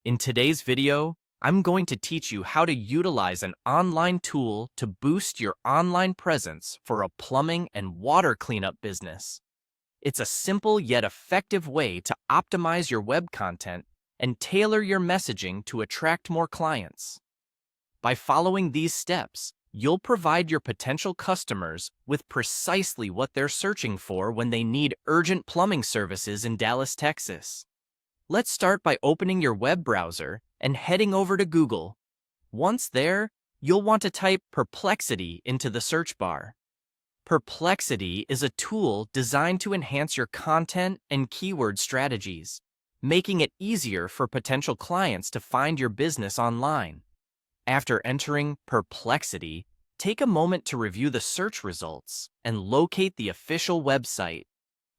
In today's video, I'm going to teach you how to utilize an online tool to boost your online presence for a plumbing and water cleanup business. It's a simple yet effective way to optimize your web content and tailor your messaging to attract more clients. By following these steps, you'll provide your potential customers with precisely what they're searching for when they need urgent plumbing services in Dallas, Texas. Let's start by opening your web browser and heading over to Google. Once there, you'll want to type Perplexity into the search bar. Perplexity is a tool designed to enhance your content and keyword strategies, making it easier for potential clients to find your business online. After entering Perplexity, take a moment to review the search results and locate the official website.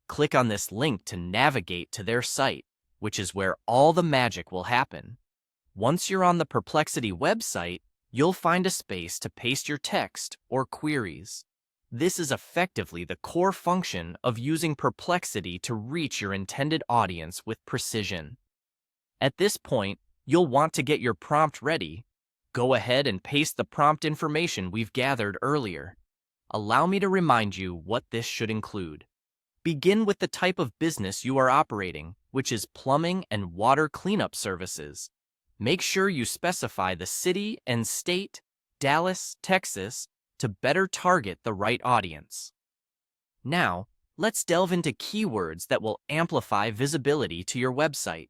Click on this link to navigate to their site, which is where all the magic will happen. Once you're on the Perplexity website, you'll find a space to paste your text or queries. This is effectively the core function of using Perplexity to reach your intended audience with precision. At this point, you'll want to get your prompt ready. Go ahead and paste the prompt information we've gathered earlier. Allow me to remind you what this should include. Begin with the type of business you are operating, which is plumbing and water cleanup services. Make sure you specify the city and state, Dallas, Texas, to better target the right audience. Now, let's delve into keywords that will amplify visibility to your website.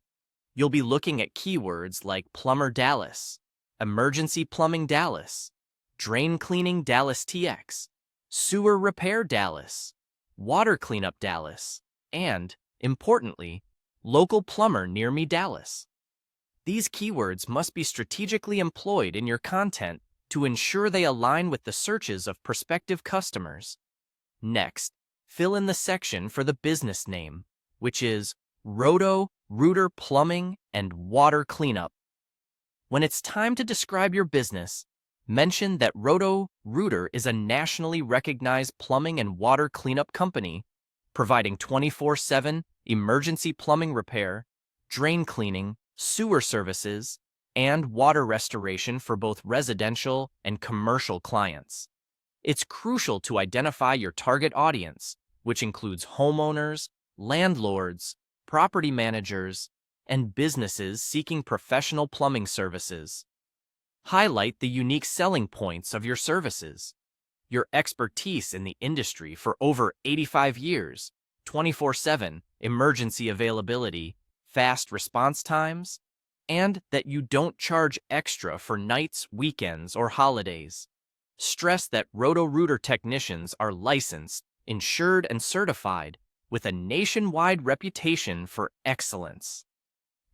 You'll be looking at keywords like Plumber Dallas, Emergency Plumbing Dallas, Drain Cleaning Dallas TX, Sewer Repair Dallas, Water Cleanup Dallas, and, importantly, Local Plumber Near Me Dallas. These keywords must be strategically employed in your content to ensure they align with the searches of prospective customers. Next, fill in the section for the business name, which is Roto-Rooter Plumbing and Water Cleanup. When it's time to describe your business, mention that Roto-Rooter is a nationally recognized plumbing and water cleanup company, providing 24/7 emergency plumbing repair, drain cleaning, sewer services, and water restoration for both residential and commercial clients. It's crucial to identify your target audience, which includes homeowners, landlords, property managers, and businesses seeking professional plumbing services. Highlight the unique selling points of your services. Your expertise in the industry for over 85 years, 24/7 emergency availability, fast response times, and that you don't charge extra for nights, weekends, or holidays. Stress that Roto-Rooter technicians are licensed, insured, and certified with a nationwide reputation for excellence.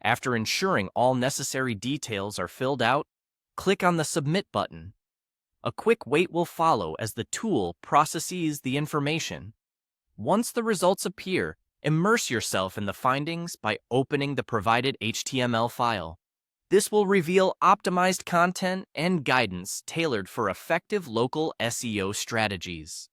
After ensuring all necessary details are filled out, click on the Submit button. A quick wait will follow as the tool processes the information. Once the results appear, immerse yourself in the findings by opening the provided HTML file. This will reveal optimized content and guidance tailored for effective local SEO strategies.